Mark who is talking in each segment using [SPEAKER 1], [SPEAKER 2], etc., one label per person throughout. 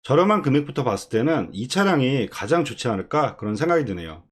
[SPEAKER 1] 저렴한 금액부터 봤을 때는 이 차량이 가장 좋지 않을까 그런 생각이 드네요.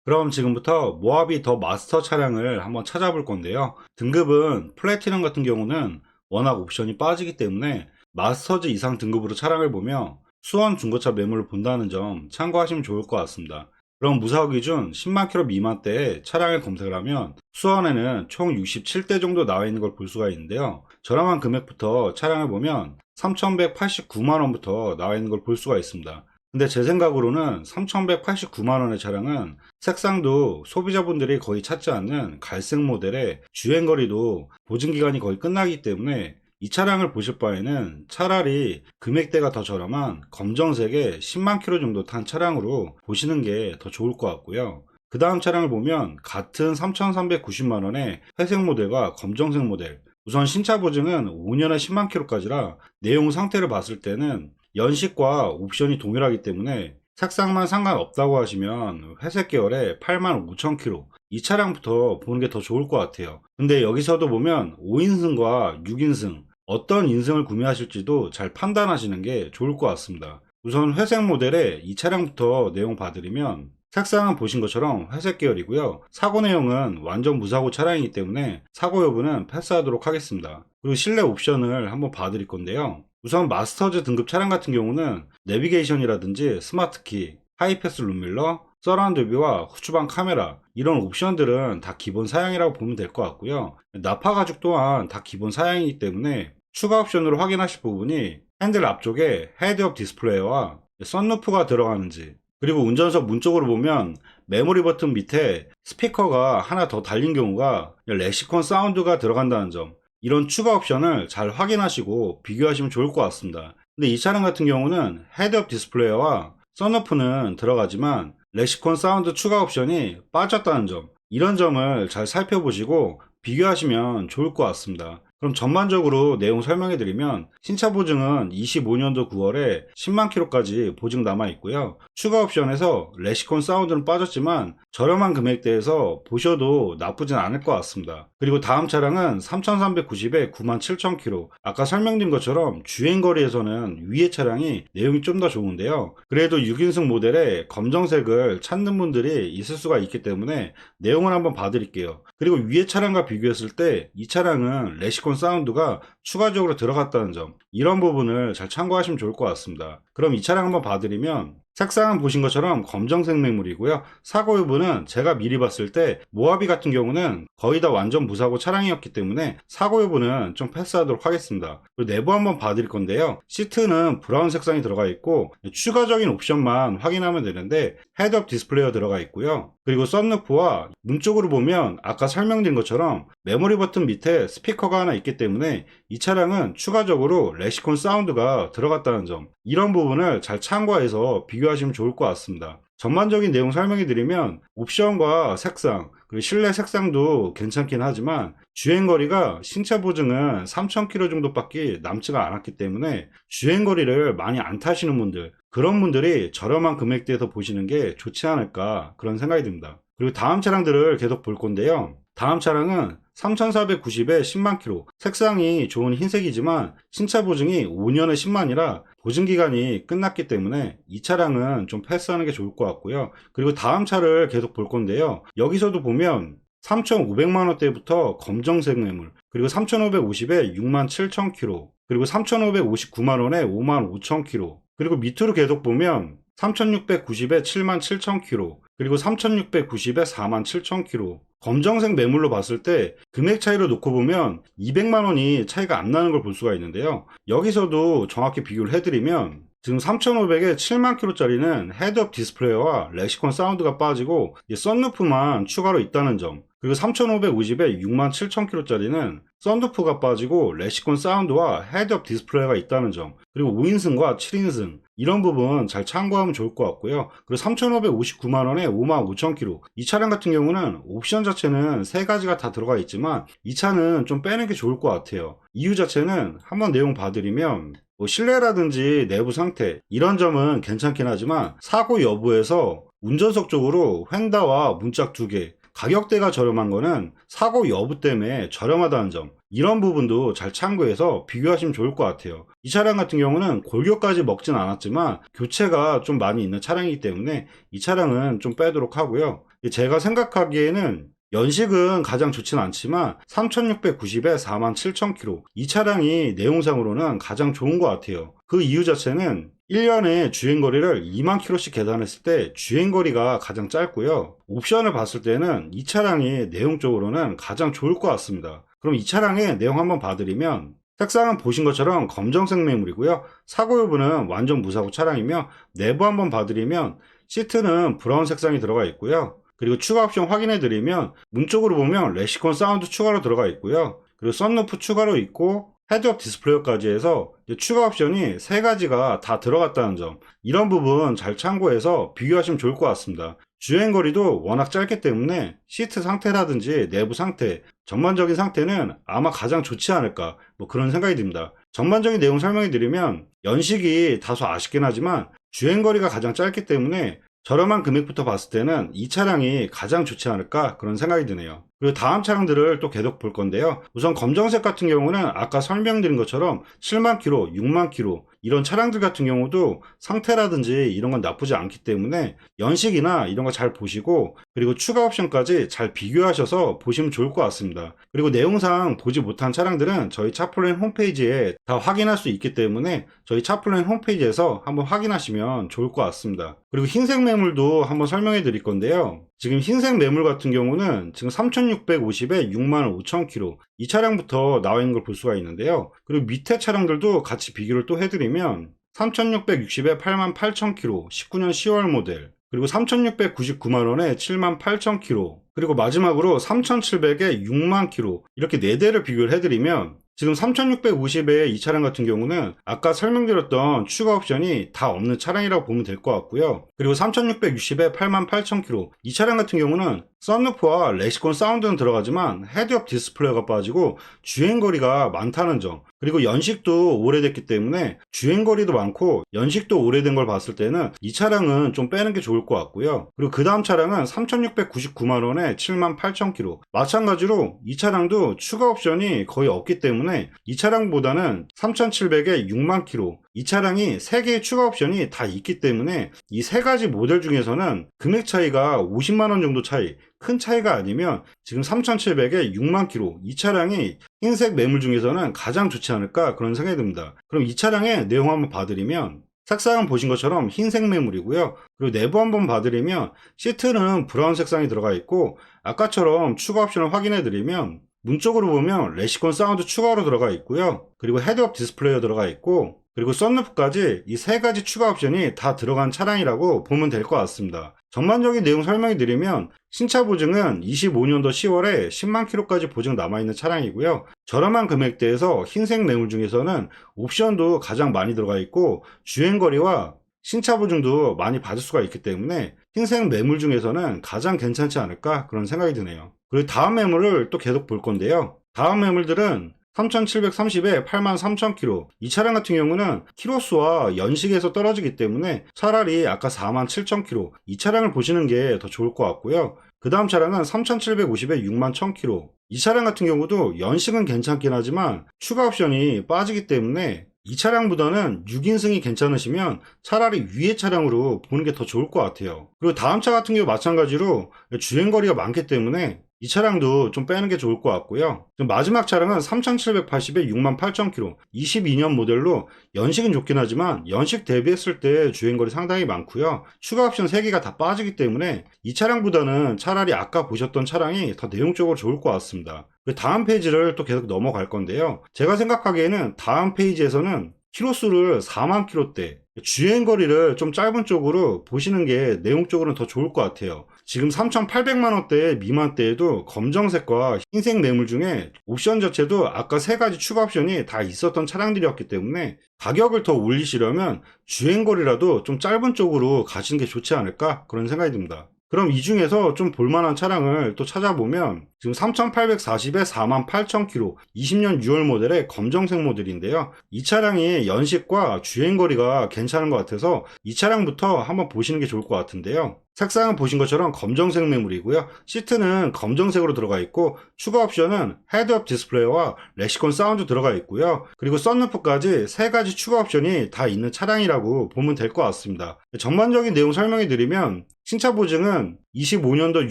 [SPEAKER 1] 그럼 지금부터 모하비 더 마스터 차량을 한번 찾아볼 건데요. 등급은 플래티넘 같은 경우는 워낙 옵션이 빠지기 때문에 마스터즈 이상 등급으로 차량을 보며 수원 중고차 매물을 본다는 점 참고하시면 좋을 것 같습니다. 그럼 무사고 기준 10만 킬로 미만대의 차량을 검색을 하면 수원에는 총 67대 정도 나와 있는 걸 볼 수가 있는데요. 저렴한 금액부터 차량을 보면 3,189만 원부터 나와 있는 걸 볼 수가 있습니다. 근데 제 생각으로는 3,189만 원의 차량은 색상도 소비자분들이 거의 찾지 않는 갈색 모델의 주행거리도 보증기간이 거의 끝나기 때문에 이 차량을 보실 바에는 차라리 금액대가 더 저렴한 검정색의 10만 킬로 정도 탄 차량으로 보시는 게 더 좋을 것 같고요. 그 다음 차량을 보면 같은 3,390만 원의 회색 모델과 검정색 모델, 우선 신차 보증은 5년에 10만 킬로까지라 내용 상태를 봤을 때는 연식과 옵션이 동일하기 때문에 색상만 상관없다고 하시면 회색 계열의 85,000km 이 차량부터 보는 게 더 좋을 것 같아요. 근데 여기서도 보면 5인승과 6인승 어떤 인승을 구매하실지도 잘 판단하시는 게 좋을 것 같습니다. 우선 회색 모델의 이 차량부터 내용 봐드리면 색상은 보신 것처럼 회색 계열이고요. 사고 내용은 완전 무사고 차량이기 때문에 사고 여부는 패스하도록 하겠습니다. 그리고 실내 옵션을 한번 봐드릴 건데요. 우선 마스터즈 등급 차량 같은 경우는 내비게이션이라든지 스마트키, 하이패스 룸밀러, 서라운드 뷰와 후추방 카메라 이런 옵션들은 다 기본 사양이라고 보면 될 것 같고요. 나파 가죽 또한 다 기본 사양이기 때문에 추가 옵션으로 확인하실 부분이 핸들 앞쪽에 헤드업 디스플레이와 썬루프가 들어가는지, 그리고 운전석 문 쪽으로 보면 메모리 버튼 밑에 스피커가 하나 더 달린 경우가 렉시콘 사운드가 들어간다는 점, 이런 추가 옵션을 잘 확인하시고 비교하시면 좋을 것 같습니다. 근데 이 차량 같은 경우는 헤드업 디스플레이와 썬루프는 들어가지만 렉시콘 사운드 추가 옵션이 빠졌다는 점, 이런 점을 잘 살펴보시고 비교하시면 좋을 것 같습니다. 그럼 전반적으로 내용 설명해 드리면 신차 보증은 25년도 9월에 10만 킬로까지 보증 남아 있고요. 추가 옵션에서 렉시콘 사운드는 빠졌지만 저렴한 금액대에서 보셔도 나쁘진 않을 것 같습니다. 그리고 다음 차량은 3,390에 97,000km. 아까 설명드린 것처럼 주행거리에서는 위의 차량이 내용이 좀 더 좋은데요. 그래도 6인승 모델의 검정색을 찾는 분들이 있을 수가 있기 때문에 내용을 한번 봐드릴게요. 그리고 위의 차량과 비교했을 때 이 차량은 렉시콘 사운드가 추가적으로 들어갔다는 점, 이런 부분을 잘 참고하시면 좋을 것 같습니다. 그럼 이 차량 한번 봐드리면 색상은 보신 것처럼 검정색 매물이고요. 사고 여부는 제가 미리 봤을 때 모하비 같은 경우는 거의 다 완전 무사고 차량이었기 때문에 사고 여부는 좀 패스하도록 하겠습니다. 그리고 내부 한번 봐드릴 건데요. 시트는 브라운 색상이 들어가 있고 추가적인 옵션만 확인하면 되는데 헤드업 디스플레이가 들어가 있고요. 그리고 썬루프와 문 쪽으로 보면 아까 설명드린 것처럼 메모리 버튼 밑에 스피커가 하나 있기 때문에 이 차량은 추가적으로 렉시콘 사운드가 들어갔다는 점, 이런 부분을 잘 참고해서 비교하시면 좋을 것 같습니다. 전반적인 내용 설명해 드리면 옵션과 색상, 그리고 실내 색상도 괜찮긴 하지만 주행거리가 신차 보증은 3,000km 정도밖에 남지가 않았기 때문에 주행거리를 많이 안 타시는 분들, 그런 분들이 저렴한 금액대에서 보시는 게 좋지 않을까 그런 생각이 듭니다. 그리고 다음 차량들을 계속 볼 건데요. 다음 차량은 3,490에 10만 킬로, 색상이 좋은 흰색이지만 신차 보증이 5년에 10만이라 보증기간이 끝났기 때문에 이 차량은 좀 패스하는 게 좋을 것 같고요. 그리고 다음 차를 계속 볼 건데요. 여기서도 보면 3,500만 원대부터 검정색 매물, 그리고 3,550에 67,000km, 그리고 3,559만 원에 55,000km, 그리고 밑으로 계속 보면 3,690에 77,000km, 그리고 3,690에 47,000km. 검정색 매물로 봤을 때 금액 차이로 놓고 보면 200만 원이 차이가 안 나는 걸 볼 수가 있는데요. 여기서도 정확히 비교를 해드리면 지금 3,500에 7만 킬로짜리는 헤드업 디스플레이와 렉시콘 사운드가 빠지고 썬루프만 추가로 있다는 점, 그리고 3,550에 67,000km짜리는 썬루프가 빠지고 렉시콘 사운드와 헤드업 디스플레이가 있다는 점, 그리고 5인승과 7인승 이런 부분 잘 참고하면 좋을 것 같고요. 그리고 3,559만 원에 55,000km, 이 차량 같은 경우는 옵션 자체는 세 가지가 다 들어가 있지만 이 차는 좀 빼는 게 좋을 것 같아요. 이유 자체는 한번 내용 봐드리면 실내라든지 내부 상태 이런 점은 괜찮긴 하지만 사고 여부에서 운전석 쪽으로 휀다와 문짝 2개, 가격대가 저렴한 거는 사고 여부 때문에 저렴하다는 점, 이런 부분도 잘 참고해서 비교하시면 좋을 것 같아요. 이 차량 같은 경우는 골격까지 먹진 않았지만 교체가 좀 많이 있는 차량이기 때문에 이 차량은 좀 빼도록 하고요. 제가 생각하기에는 연식은 가장 좋진 않지만 3690에 47,000km, 이 차량이 내용상으로는 가장 좋은 것 같아요. 그 이유 자체는 1년에 주행거리를 2만 km씩 계산했을 때 주행거리가 가장 짧고요. 옵션을 봤을 때는 이 차량이 내용적으로는 가장 좋을 것 같습니다. 그럼 이 차량의 내용 한번 봐드리면, 색상은 보신 것처럼 검정색 매물이고요. 사고 여부는 완전 무사고 차량이며, 내부 한번 봐드리면 시트는 브라운 색상이 들어가 있고요. 그리고 추가 옵션 확인해 드리면 문 쪽으로 보면 레시콘 사운드 추가로 들어가 있고요. 그리고 썬루프 추가로 있고 헤드업 디스플레이까지 해서 추가 옵션이 3가지가 다 들어갔다는 점, 이런 부분 잘 참고해서 비교하시면 좋을 것 같습니다. 주행거리도 워낙 짧기 때문에 시트 상태라든지 내부 상태, 전반적인 상태는 아마 가장 좋지 않을까, 그런 생각이 듭니다. 전반적인 내용 설명해 드리면 연식이 다소 아쉽긴 하지만 주행거리가 가장 짧기 때문에 저렴한 금액부터 봤을 때는 이 차량이 가장 좋지 않을까, 그런 생각이 드네요. 그리고 다음 차량들을 또 계속 볼 건데요. 우선 검정색 같은 경우는 아까 설명드린 것처럼 7만 km, 6만 km, 이런 차량들 같은 경우도 상태라든지 이런 건 나쁘지 않기 때문에 연식이나 이런 거 잘 보시고, 그리고 추가 옵션까지 잘 비교하셔서 보시면 좋을 것 같습니다. 그리고 내용상 보지 못한 차량들은 저희 차플랜 홈페이지에 다 확인할 수 있기 때문에 저희 차플랜 홈페이지에서 한번 확인하시면 좋을 것 같습니다. 그리고 흰색 매물도 한번 설명해 드릴 건데요. 지금 흰색 매물 같은 경우는 지금 3650에 65,000km, 이 차량부터 나와 있는 걸 볼 수가 있는데요. 그리고 밑에 차량들도 같이 비교를 또 해드리면 3660에 88,000km, 19년 10월 모델, 그리고 3699만원에 78,000km, 그리고 마지막으로 3700에 6만 km, 이렇게 4대를 비교를 해드리면 지금 3650의 이 차량 같은 경우는 아까 설명드렸던 추가 옵션이 다 없는 차량이라고 보면 될 것 같고요. 그리고 3660에 88,000km, 이 차량 같은 경우는 썬루프와 레시콘 사운드는 들어가지만 헤드업 디스플레이가 빠지고 주행거리가 많다는 점, 그리고 연식도 오래됐기 때문에 주행거리도 많고 연식도 오래된 걸 봤을 때는 이 차량은 좀 빼는 게 좋을 것 같고요. 그리고 그 다음 차량은 3699만원에 78,000km, 마찬가지로 이 차량도 추가 옵션이 거의 없기 때문에 이 차량보다는 3700에 6만 km, 이 차량이 3개의 추가 옵션이 다 있기 때문에 이 3가지 모델 중에서는 금액 차이가 50만원 정도 차이, 큰 차이가 아니면 지금 3700에 6만 km, 이 차량이 흰색 매물 중에서는 가장 좋지 않을까, 그런 생각이 듭니다. 그럼 이 차량의 내용 한번 봐드리면 색상은 보신 것처럼 흰색 매물이고요. 그리고 내부 한번 봐드리면 시트는 브라운 색상이 들어가 있고, 아까처럼 추가 옵션을 확인해 드리면 문 쪽으로 보면 레시콘 사운드 추가로 들어가 있고요. 그리고 헤드업 디스플레이가 들어가 있고, 그리고 썬루프까지 이 3가지 추가 옵션이 다 들어간 차량이라고 보면 될 것 같습니다. 전반적인 내용 설명해 드리면 신차 보증은 25년도 10월에 10만 km까지 보증 남아있는 차량이고요. 저렴한 금액대에서 흰색 매물 중에서는 옵션도 가장 많이 들어가 있고 주행거리와 신차 보증도 많이 받을 수가 있기 때문에 흰색 매물 중에서는 가장 괜찮지 않을까, 그런 생각이 드네요. 그리고 다음 매물을 또 계속 볼 건데요. 다음 매물들은 3730에 83,000km, 이 차량 같은 경우는 키로수와 연식에서 떨어지기 때문에 차라리 아까 47,000km, 이 차량을 보시는 게 더 좋을 것 같고요. 그 다음 차량은 3750에 61,000km, 이 차량 같은 경우도 연식은 괜찮긴 하지만 추가 옵션이 빠지기 때문에 이 차량보다는 6인승이 괜찮으시면 차라리 위의 차량으로 보는 게 더 좋을 것 같아요. 그리고 다음 차 같은 경우 마찬가지로 주행거리가 많기 때문에 이 차량도 좀 빼는 게 좋을 것 같고요. 마지막 차량은 3780에 68,000km, 22년 모델로 연식은 좋긴 하지만 연식 대비했을 때 주행거리 상당히 많고요. 추가 옵션 3개가 다 빠지기 때문에 이 차량보다는 차라리 아까 보셨던 차량이 더 내용적으로 좋을 것 같습니다. 다음 페이지를 또 계속 넘어갈 건데요. 제가 생각하기에는 다음 페이지에서는 키로수를 4만 km대, 주행거리를 좀 짧은 쪽으로 보시는 게 내용적으로는 더 좋을 것 같아요. 지금 3,800만원대 미만대에도 검정색과 흰색 매물 중에 옵션 자체도 아까 3가지 추가 옵션이 다 있었던 차량들이었기 때문에 가격을 더 올리시려면 주행거리라도 좀 짧은 쪽으로 가시는 게 좋지 않을까, 그런 생각이 듭니다. 그럼 이 중에서 좀 볼만한 차량을 또 찾아보면 지금 3840에 48,000km 20년 6월 모델의 검정색 모델인데요. 이 차량이 연식과 주행거리가 괜찮은 것 같아서 이 차량부터 한번 보시는 게 좋을 것 같은데요. 색상은 보신 것처럼 검정색 매물이고요. 시트는 검정색으로 들어가 있고 추가 옵션은 헤드업 디스플레이와 렉시콘 사운드 들어가 있고요. 그리고 썬루프까지 3가지 추가 옵션이 다 있는 차량이라고 보면 될 것 같습니다. 전반적인 내용 설명해 드리면 신차 보증은 25년도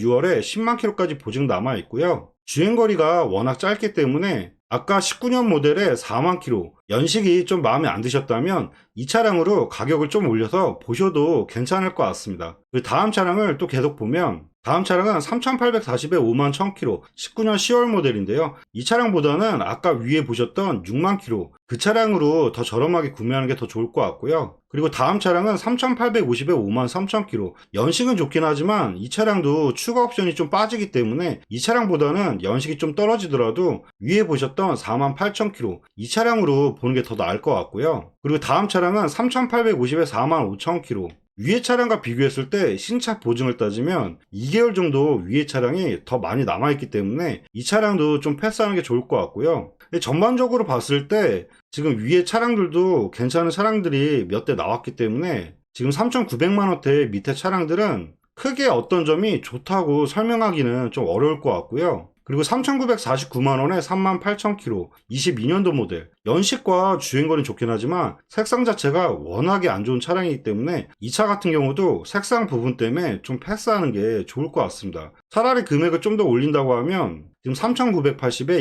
[SPEAKER 1] 6월에 10만 킬로까지 보증 남아 있고요. 주행거리가 워낙 짧기 때문에 아까 19년 모델의 4만 킬로, 연식이 좀 마음에 안 드셨다면 이 차량으로 가격을 좀 올려서 보셔도 괜찮을 것 같습니다. 그 다음 차량을 또 계속 보면 다음 차량은 3840에 5만 1000km 19년 10월 모델인데요. 이 차량보다는 아까 위에 보셨던 6만 km 그 차량으로 더 저렴하게 구매하는 게 더 좋을 것 같고요. 그리고 다음 차량은 3850에 5만 3000km 연식은 좋긴 하지만 이 차량도 추가 옵션이 좀 빠지기 때문에 이 차량보다는 연식이 좀 떨어지더라도 위에 보셨던 4만 8000km 이 차량으로 보는 게 더 나을 것 같고요. 그리고 다음 차량은 3850에 4만 5000km 위에 차량과 비교했을 때 신차 보증을 따지면 2개월 정도 위에 차량이 더 많이 남아있기 때문에 이 차량도 좀 패스하는 게 좋을 것 같고요. 전반적으로 봤을 때 지금 위에 차량들도 괜찮은 차량들이 몇 대 나왔기 때문에 지금 3,900만원대 밑에 차량들은 크게 어떤 점이 좋다고 설명하기는 좀 어려울 것 같고요. 그리고 3,949만원에 38,000km 22년도 모델 연식과 주행거리는 좋긴 하지만 색상 자체가 워낙에 안 좋은 차량이기 때문에 이 차 같은 경우도 색상 부분 때문에 좀 패스하는 게 좋을 것 같습니다. 차라리 금액을 좀 더 올린다고 하면 지금 3,980에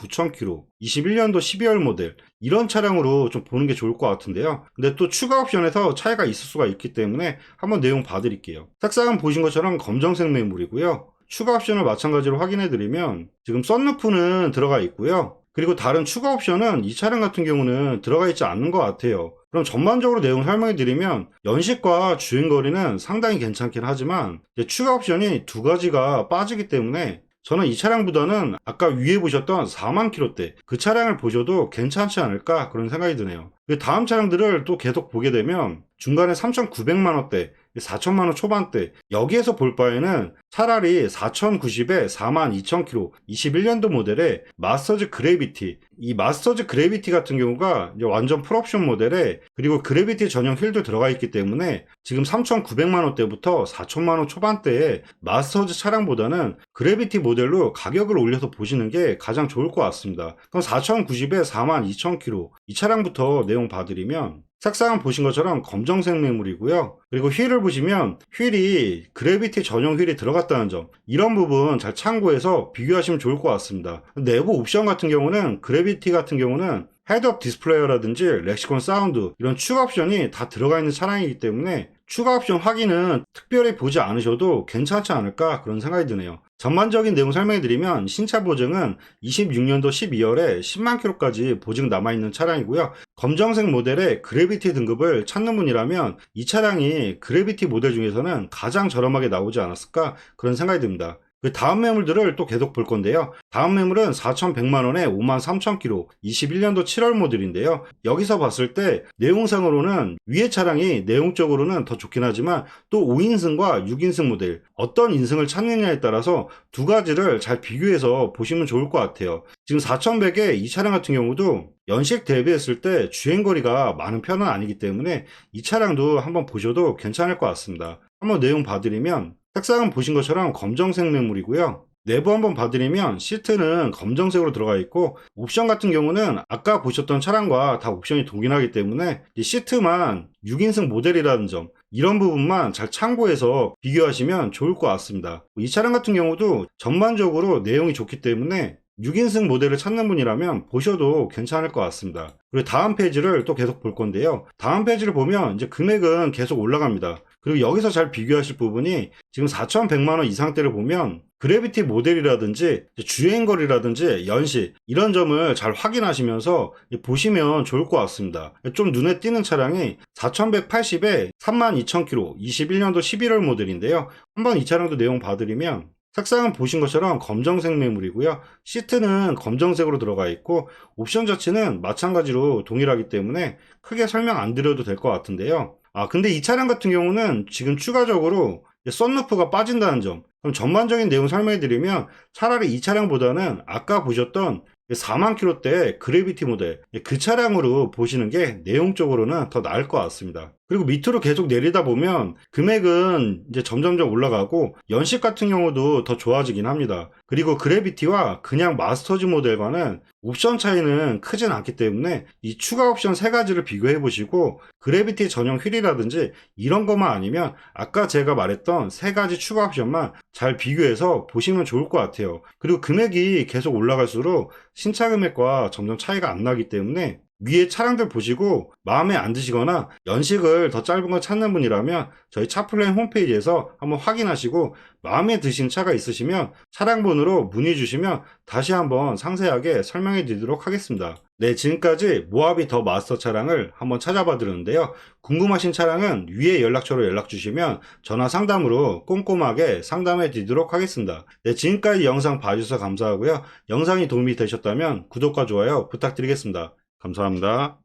[SPEAKER 1] 29,000km 21년도 12월 모델 이런 차량으로 좀 보는 게 좋을 것 같은데요. 근데 또 추가 옵션에서 차이가 있을 수가 있기 때문에 한번 내용 봐드릴게요. 색상은 보신 것처럼 검정색 매물이고요. 추가 옵션을 마찬가지로 확인해 드리면 지금 썬루프는 들어가 있고요. 그리고 다른 추가 옵션은 이 차량 같은 경우는 들어가 있지 않는 것 같아요. 그럼 전반적으로 내용을 설명해 드리면 연식과 주행거리는 상당히 괜찮긴 하지만 추가 옵션이 2가지가 빠지기 때문에 저는 이 차량보다는 아까 위에 보셨던 4만 킬로대 그 차량을 보셔도 괜찮지 않을까 그런 생각이 드네요. 그 다음 차량들을 또 계속 보게 되면 중간에 3,900만원대 4천만원 초반대 여기에서 볼 바에는 차라리 4,090에 42,000km 21년도 모델의 마스터즈 그래비티 이 마스터즈 그래비티 같은 경우가 이제 완전 풀옵션 모델에 그리고 그래비티 전용 휠도 들어가 있기 때문에 지금 3,900만원대부터 4천만원 초반대의 마스터즈 차량보다는 그래비티 모델로 가격을 올려서 보시는 게 가장 좋을 것 같습니다. 그럼 4,090에 42,000km 이 차량부터 내용 봐드리면 색상은 보신 것처럼 검정색 매물이고요. 그리고 휠을 보시면 휠이 그래비티 전용 휠이 들어갔다는 점 이런 부분 잘 참고해서 비교하시면 좋을 것 같습니다. 내부 옵션 같은 경우는 그래비티 같은 경우는 헤드업 디스플레이어라든지 렉시콘 사운드 이런 추가 옵션이 다 들어가 있는 차량이기 때문에 추가 옵션 확인은 특별히 보지 않으셔도 괜찮지 않을까 그런 생각이 드네요. 전반적인 내용 설명해 드리면 신차 보증은 26년도 12월에 10만 킬로까지 보증 남아있는 차량이고요. 검정색 모델의 그래비티 등급을 찾는 분이라면 이 차량이 그래비티 모델 중에서는 가장 저렴하게 나오지 않았을까 그런 생각이 듭니다. 그 다음 매물들을 또 계속 볼 건데요. 다음 매물은 4,100만원에 53,000km 21년도 7월 모델인데요. 여기서 봤을 때 내용상으로는 위에 차량이 내용적으로는 더 좋긴 하지만 또 5인승과 6인승 모델 어떤 인승을 찾느냐에 따라서 2가지를 잘 비교해서 보시면 좋을 것 같아요. 지금 4,100에 이 차량 같은 경우도 연식 대비했을 때 주행거리가 많은 편은 아니기 때문에 이 차량도 한번 보셔도 괜찮을 것 같습니다. 한번 내용 봐드리면 색상은 보신 것처럼 검정색 매물이고요. 내부 한번 봐드리면 시트는 검정색으로 들어가 있고 옵션 같은 경우는 아까 보셨던 차량과 다 옵션이 동일하기 때문에 시트만 6인승 모델이라는 점 이런 부분만 잘 참고해서 비교하시면 좋을 것 같습니다. 이 차량 같은 경우도 전반적으로 내용이 좋기 때문에 6인승 모델을 찾는 분이라면 보셔도 괜찮을 것 같습니다. 그리고 다음 페이지를 또 계속 볼 건데요. 다음 페이지를 보면 이제 금액은 계속 올라갑니다. 그리고 여기서 잘 비교하실 부분이 지금 4,100만원 이상대를 보면 그래비티 모델이라든지 주행거리라든지 연식 이런 점을 잘 확인하시면서 보시면 좋을 것 같습니다. 좀 눈에 띄는 차량이 4,180에 32,000km 21년도 11월 모델인데요. 한번 이 차량도 내용 봐드리면 색상은 보신 것처럼 검정색 매물이고요. 시트는 검정색으로 들어가 있고 옵션 자체는 마찬가지로 동일하기 때문에 크게 설명 안 드려도 될 것 같은데요. 근데 이 차량 같은 경우는 지금 추가적으로 썬루프가 빠진다는 점. 그럼 전반적인 내용 설명해 드리면 차라리 이 차량보다는 아까 보셨던 4만 킬로대 그래비티 모델 그 차량으로 보시는 게 내용적으로는 더 나을 것 같습니다. 그리고 밑으로 계속 내리다 보면 금액은 이제 점점점 올라가고 연식 같은 경우도 더 좋아지긴 합니다. 그리고 그래비티와 그냥 마스터즈 모델과는 옵션 차이는 크진 않기 때문에 이 추가 옵션 세 가지를 비교해 보시고 그래비티 전용 휠이라든지 이런 것만 아니면 아까 제가 말했던 세 가지 추가 옵션만 잘 비교해서 보시면 좋을 것 같아요. 그리고 금액이 계속 올라갈수록 신차 금액과 점점 차이가 안 나기 때문에 위에 차량들 보시고 마음에 안 드시거나 연식을 더 짧은 거 찾는 분이라면 저희 차플랜 홈페이지에서 한번 확인하시고 마음에 드신 차가 있으시면 차량 번호로 문의 주시면 다시 한번 상세하게 설명해 드리도록 하겠습니다. 네, 지금까지 모하비 더 마스터 차량을 한번 찾아봐 드렸는데요. 궁금하신 차량은 위에 연락처로 연락 주시면 전화 상담으로 꼼꼼하게 상담해 드리도록 하겠습니다. 네, 지금까지 영상 봐주셔서 감사하고요. 영상이 도움이 되셨다면 구독과 좋아요 부탁드리겠습니다. 감사합니다.